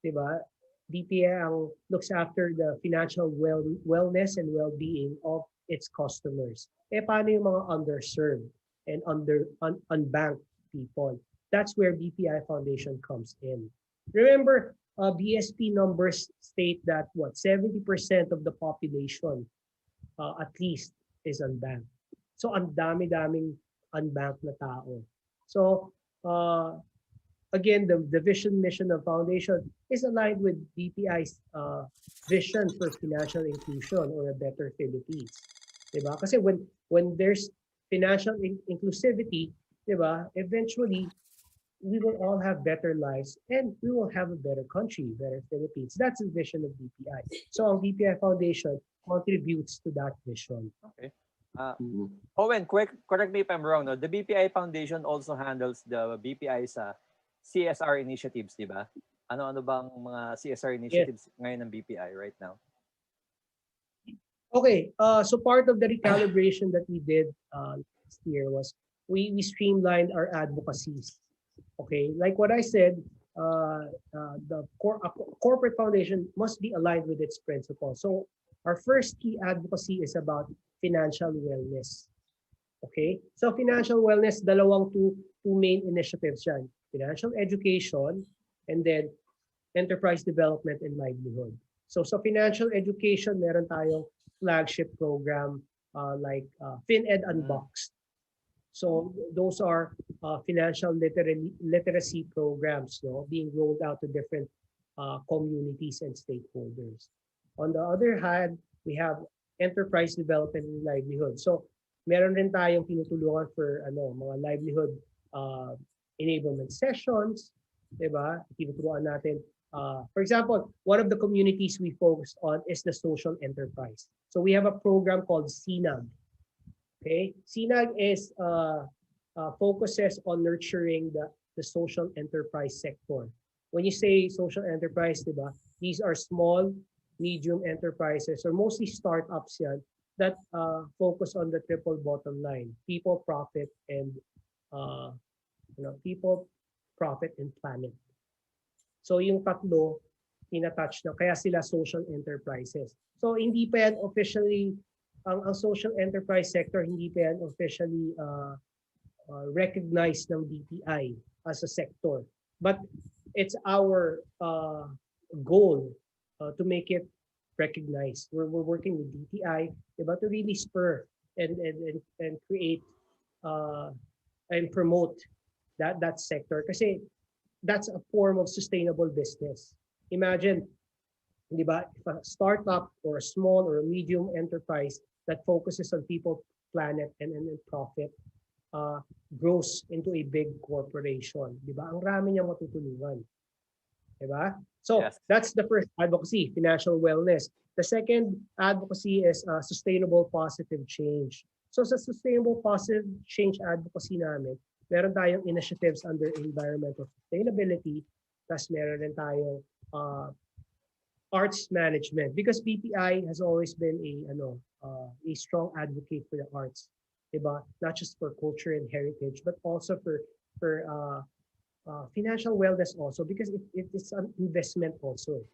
Diba? BPI ang looks after the financial wellness and well-being of its customers. Eh paano yung mga underserved and unbanked people? That's where BPI Foundation comes in. Remember, BSP numbers state that what 70% of the population at least is unbanked. So ang dami-daming unbanked na tao. So again, the vision mission of foundation is aligned with BPI's vision for financial inclusion or a better Philippines. Diba? Kasi when there's financial inclusivity, diba, eventually we will all have better lives and we will have a better country, better Philippines. That's the vision of BPI. So ang BPI Foundation contributes to that vision. Okay. Owen, correct me if I'm wrong. No? The BPI Foundation also handles the BPI's CSR initiatives, di ba? Ano-ano bang mga CSR initiatives ngayon ng BPI right now? Okay, so part of the recalibration that we did last year was we streamlined our advocacies. Okay, like what I said, the corporate foundation must be aligned with its principles. So our first key advocacy is about financial wellness. Okay, so financial wellness, dalawang two main initiatives yan. Financial education and then enterprise development and livelihood. So sa financial education, meron tayong flagship program like FinEd Unboxed. So those are financial literacy programs, no, being rolled out to different communities and stakeholders. On the other hand, we have enterprise development and livelihood. So meron rin tayong tinutulungan for mga livelihood enablement sessions, diba? Tinuturuan natin. For example, one of the communities we focus on is the social enterprise. So we have a program called CNAG. Okay, CNAG is focuses on nurturing the social enterprise sector. When you say social enterprise, diba, these are small, medium enterprises or mostly startups yan that focus on the triple bottom line: people, profit, and people, profit, and planet. So yung tatlo, tinatouch na, kaya sila social enterprises. So hindi pa yan officially, ang social enterprise sector, hindi pa yan officially recognized ng BPI as a sector. But it's our goal to make it recognized. We're working with BPI, diba, to really spur and create and promote that sector. Kasi that's a form of sustainable business. Imagine, di ba, if a startup or a small or a medium enterprise that focuses on people, planet, and profit grows into a big corporation. Di ba? Ang rami niyang matutulungan. Di ba? So Yes. That's the first advocacy, financial wellness. The second advocacy is sustainable positive change. So sa sustainable positive change advocacy namin, meron tayong initiatives under environmental sustainability, plus meron din tayong arts management, because BPI has always been a strong advocate for the arts, diba? Not just for culture and heritage, but also for financial wellness also, because it's an investment also,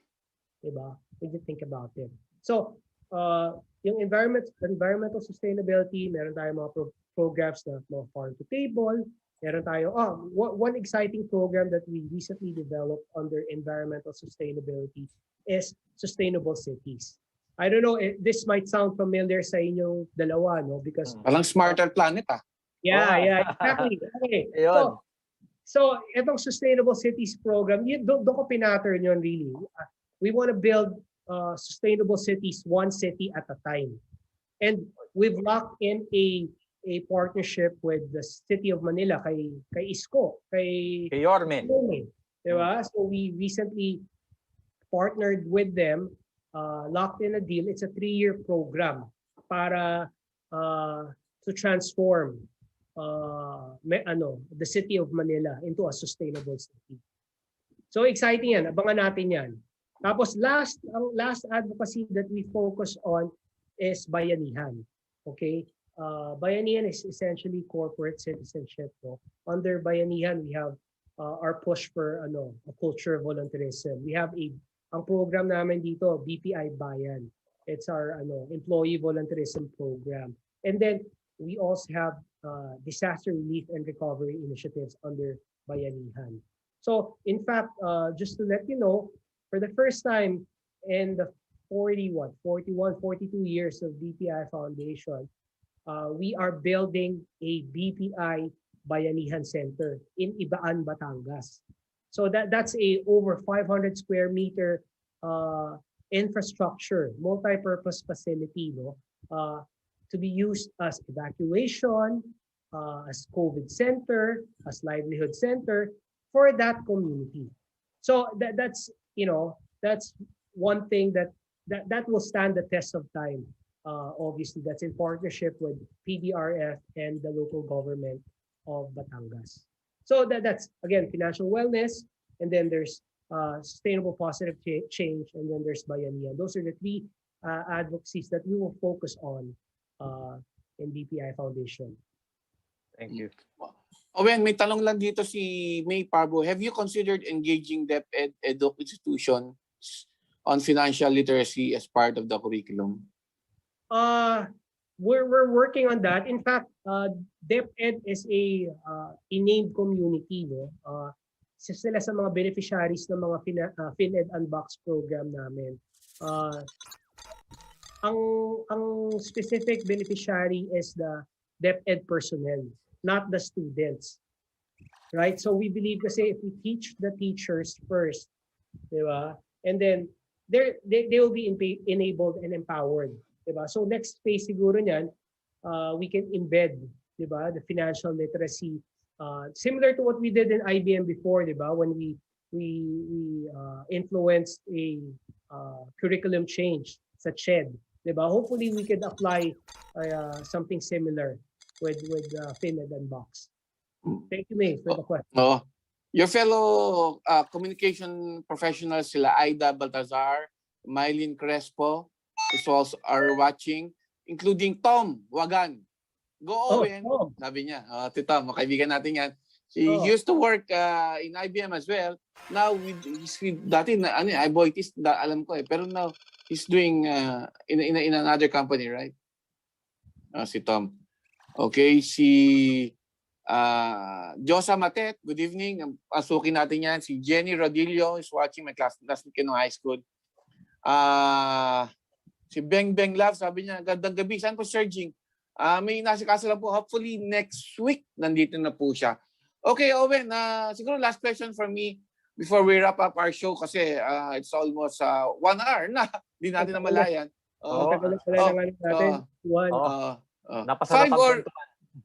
diba? When you think about it. So yung environmental sustainability, meron tayong mga programs na mga farm to table. Meron tayo, one exciting program that we recently developed under environmental sustainability is sustainable cities. I don't know if this might sound familiar sa inyong dalawa, no? Because Parang smarter planet yeah, exactly. Okay. So itong sustainable cities program, doon ko pinattern yun really. We want to build sustainable cities one city at a time. And we've locked in a partnership with the City of Manila, kay Isko, kay Yorme. Diba? So we recently partnered with them, locked in a deal. It's a 3-year program para to transform the City of Manila into a sustainable city. So exciting yan, abangan natin yan. Tapos last advocacy that we focus on is bayanihan. Okay? Bayanihan is essentially corporate citizenship. No? Under Bayanihan, we have our push for a culture of volunteerism. We have ang program namin dito, BPI Bayan. It's our employee volunteerism program. And then we also have disaster relief and recovery initiatives under bayanihan. So in fact, just to let you know, for the first time in the 41, 42 years of BPI Foundation, we are building a BPI Bayanihan Center in Ibaan, Batangas. So that's a over 500 square meter infrastructure, multi-purpose facility, no, to be used as evacuation, as COVID center, as livelihood center for that community. So that's that's one thing that will stand the test of time. Obviously, that's in partnership with PDRF and the local government of Batangas. So that's again financial wellness, and then there's sustainable positive change, and then there's bayanihan. Those are the three advocacies that we will focus on in BPI Foundation. Thank you. Owen, may tanong lang dito si May Parbo. Have you considered engaging DepEd edu institutions on financial literacy as part of the curriculum? We're working on that. In fact, DepEd is a named community, no? Sila sa mga beneficiaries ng mga FinEd Unbox program namin. Ang specific beneficiary is the DepEd personnel, not the students. Right? So we believe kasi if we teach the teachers first, di ba? And then they will be enabled and empowered. Diba? So next phase siguro niyan, we can embed, diba, the financial literacy, similar to what we did in IBM before, diba, when we influenced a curriculum change sa CHED, diba? Hopefully we could apply something similar with FinEd and Box. Thank you, May, for the question. Your fellow communication professionals, sila Aida Baltazar, Mylene Crespo, also are watching, including Tom Wagan. Go Owen, sabi niya. Si Tom, kaibigan natin yan. He used to work in IBM as well. Now, dati, iBoytis, alam ko eh. Pero now, he's doing in another company, right? Si Tom. Okay, si Josa Matet, good evening. Pasukin natin yan. Si Jenny Rodillo is watching, my classmate ko no high school. Si Beng Love, sabi niya, gandang gabi. Saan po surging? May nasikaso lang po. Hopefully next week, nandito na po siya. Okay, Owen, siguro last question for me before we wrap up our show kasi it's almost 1 hour na. Hindi natin namalayan. Napasarap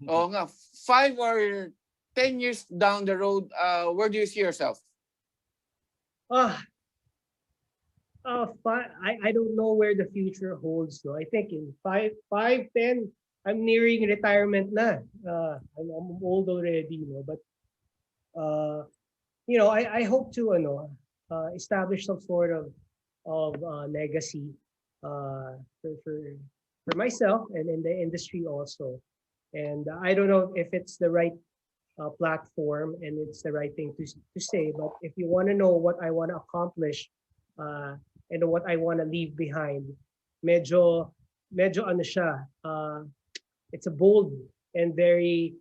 ang 5 or 10 years down the road, where do you see yourself? I don't know where the future holds. No, I think in 5, 10, I'm nearing retirement na. I'm old already, but I hope to establish some sort of legacy for myself and in the industry also. And I don't know if it's the right platform and it's the right thing to say, but if you want to know what I want to accomplish and what I want to leave behind, medyo ano siya, it's a bold and very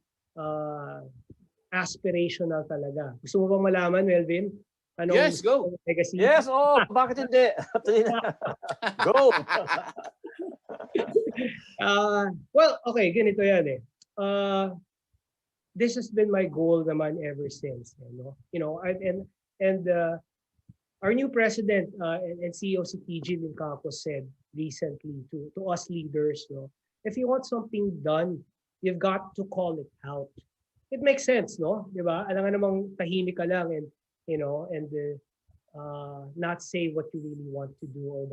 aspirational talaga. Gusto mo bang malaman, Melvin? Yes, go. Legacy? Yes, bakit hindi? Go. Well, okay, ganito yan eh. This has been my goal naman ever since, and our new president and CEO si TG Campos said recently to us leaders, if you want something done, you've got to call it out. It makes sense, no? Diba? Alam nga namang tahimik ka lang and not say what you really want to do or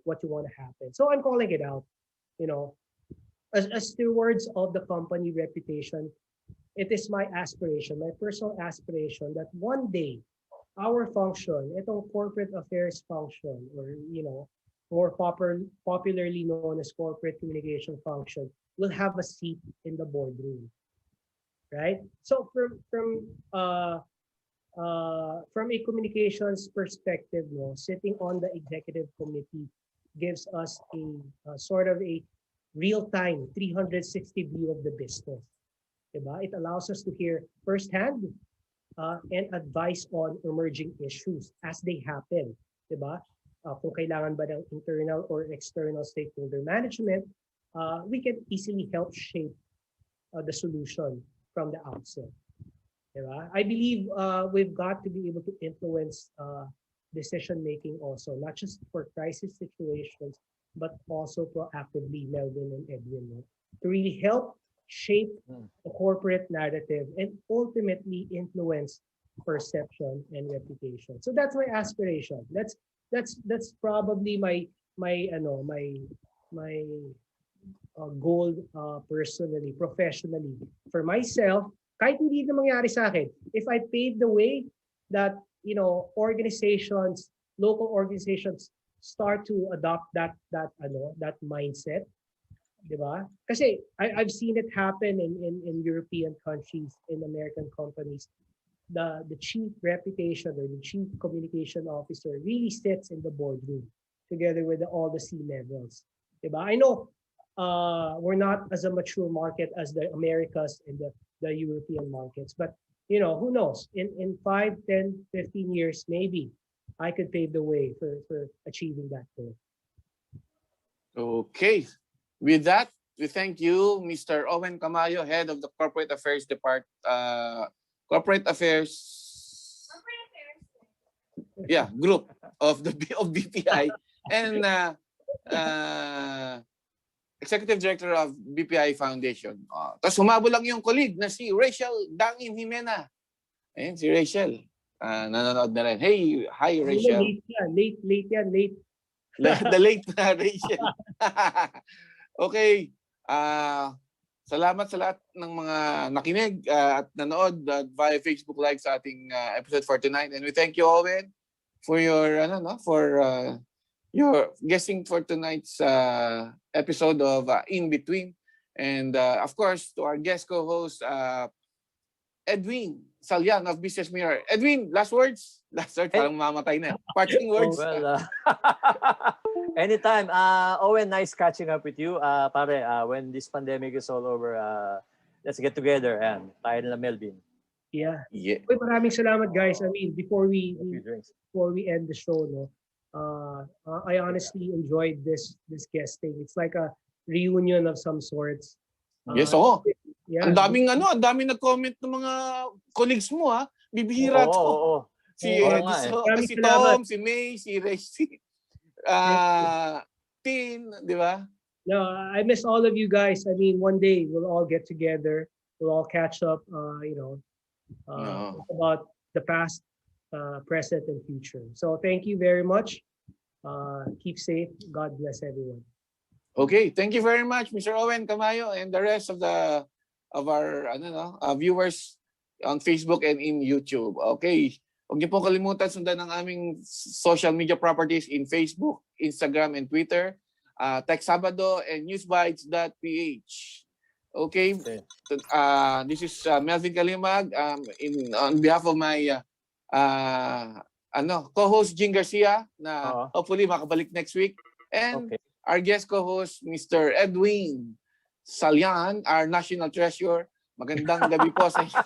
what you want to happen. So I'm calling it out, as stewards of the company reputation. It is my aspiration, my personal aspiration, that one day our function, itong corporate affairs function, or more popularly known as corporate communication function, will have a seat in the boardroom, right? So from a communications perspective, sitting on the executive committee gives us a sort of a real-time 360 view of the business. Diba? It allows us to hear firsthand and advice on emerging issues as they happen. Diba? Kung kailangan ba ng internal or external stakeholder management, we can easily help shape the solution from the outset. Diba? I believe we've got to be able to influence decision making also, not just for crisis situations, but also proactively, Melvin and Edwin, no? To really help shape the corporate narrative and ultimately influence perception and reputation. So that's my aspiration. That's probably my goal personally, professionally. For myself, kahit hindi na mangyari sa akin, if I pave the way that, organizations, local organizations start to adopt that mindset, di ba? Kasi I've seen it happen in European countries, in American companies. The chief reputation or the chief communication officer really sits in the boardroom together with all the C-levels. Diba? I know we're not as a mature market as the Americas and the European markets, but who knows? In 5, 10, 15 years, maybe I could pave the way for achieving that goal. Okay. With that, we thank you, Mr. Owen Camayo, Head of the Corporate Affairs Department. Corporate Affairs. Yeah, group of BPI and Executive Director of BPI Foundation. Tapos humabo lang yung colleague na si Rachel Dangin Jimena. Ayun, si Rachel. Nanonood na rin. Hey, hi Rachel. Late yan. The late na Rachel. Okay. Salamat sa lahat ng mga nakinig at nanood via Facebook Live sa ating episode for tonight. And we thank you, Owen, for your your guesting for tonight's episode of In Between. And of course, to our guest co-host, Edwin Salyan of BusinessMirror. Edwin, last words? Last words, parang mamatay na. Parting words? Well, anytime. Owen, nice catching up with you. Pare, when this pandemic is all over, let's get together and tayo nila Melvin. Yeah. Uy, maraming salamat, guys. I mean, before we end the show, no, I honestly enjoyed this guesting. It's like a reunion of some sorts. Yes, oo. Yeah. Ang daming nag-comment ng mga colleagues mo, ha. Bibihira to. Oo. Si Tom, si May, si Rexy, Tin, di ba? No, I miss all of you guys. I mean, one day we'll all get together. We'll all catch up, about the past, present, and future. So thank you very much. Keep safe. God bless everyone. Okay, thank you very much, Mr. Owen Camayo, and the rest of our viewers on Facebook and in YouTube. Okay, huwag niyo po kalimutan sundan ang aming social media properties in Facebook, Instagram, and Twitter. TechSabado and Newsbytes.PH. Okay. This is Melvin Kalimag on behalf of my co-host Jing Garcia na hopefully makabalik next week, and our guest co-host Mr. Edwin Salyan, our national treasurer. Magandang gabi po sa inyo.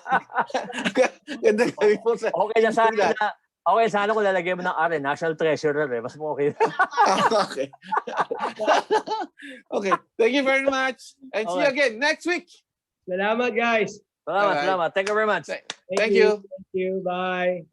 Magandang gabi po sa Okay, sana kung lalagyan mo ng national treasurer Mas okay. Okay. Okay. Thank you very much. And see you again next week. Salamat, guys. Salamat. Thank you very much. Thank you. Thank you. Bye.